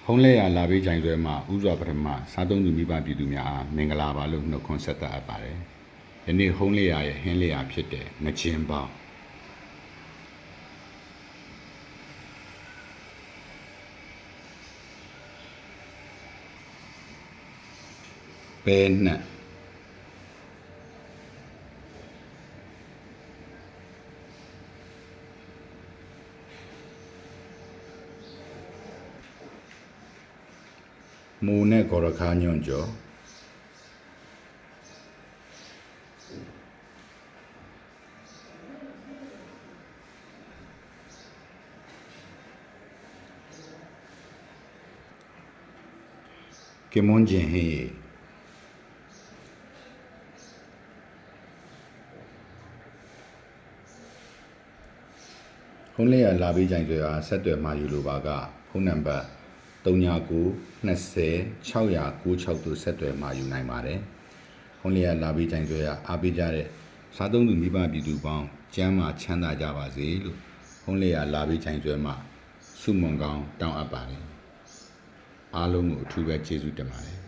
ဟုံးလဲရလာပေးကြိုင်ဆွဲမှာဥစွာပထမစားသုံးသူမိဘပြည်သူများအားမင်္ဂလာပါလို့နှုတ်ခွန်းဆက်သအပ်ပါတယ်။ယနေ့ဟုံးလဲရရဲ့ဟင်းလဲရဖြစ်တဲ့ငချင်းပေါင်းပဲနှံ့မူနဲ့ကောရခါညွန့်ကျော်ကေမွန်ဂျင်ဟေဟုံးလဲရလာပေးကြိုင်ဆွဲအားဆက်သွယ်မှာယူလိုပါကဖုန်းနံပါတ်39206096တို့ဆက်သွယ်မှာယူနိုင်ပါတယ်။ဟုံးလဲရလာပေးကြိုင်ဆွဲအားအားပေးကြတဲ့စားသုံးသူမိဘပြည်သူပေါင်းကျမ်းမာချမ်းသာကြပါစေလို့ဟုံးလဲရလာပေးကြိုင်ဆွဲမှာဆုမွန်ကောင်းတောင်းအပ်ပါတယ်။အားလုံးကိုအထူးပဲကျေးဇူးတင်ပါတယ်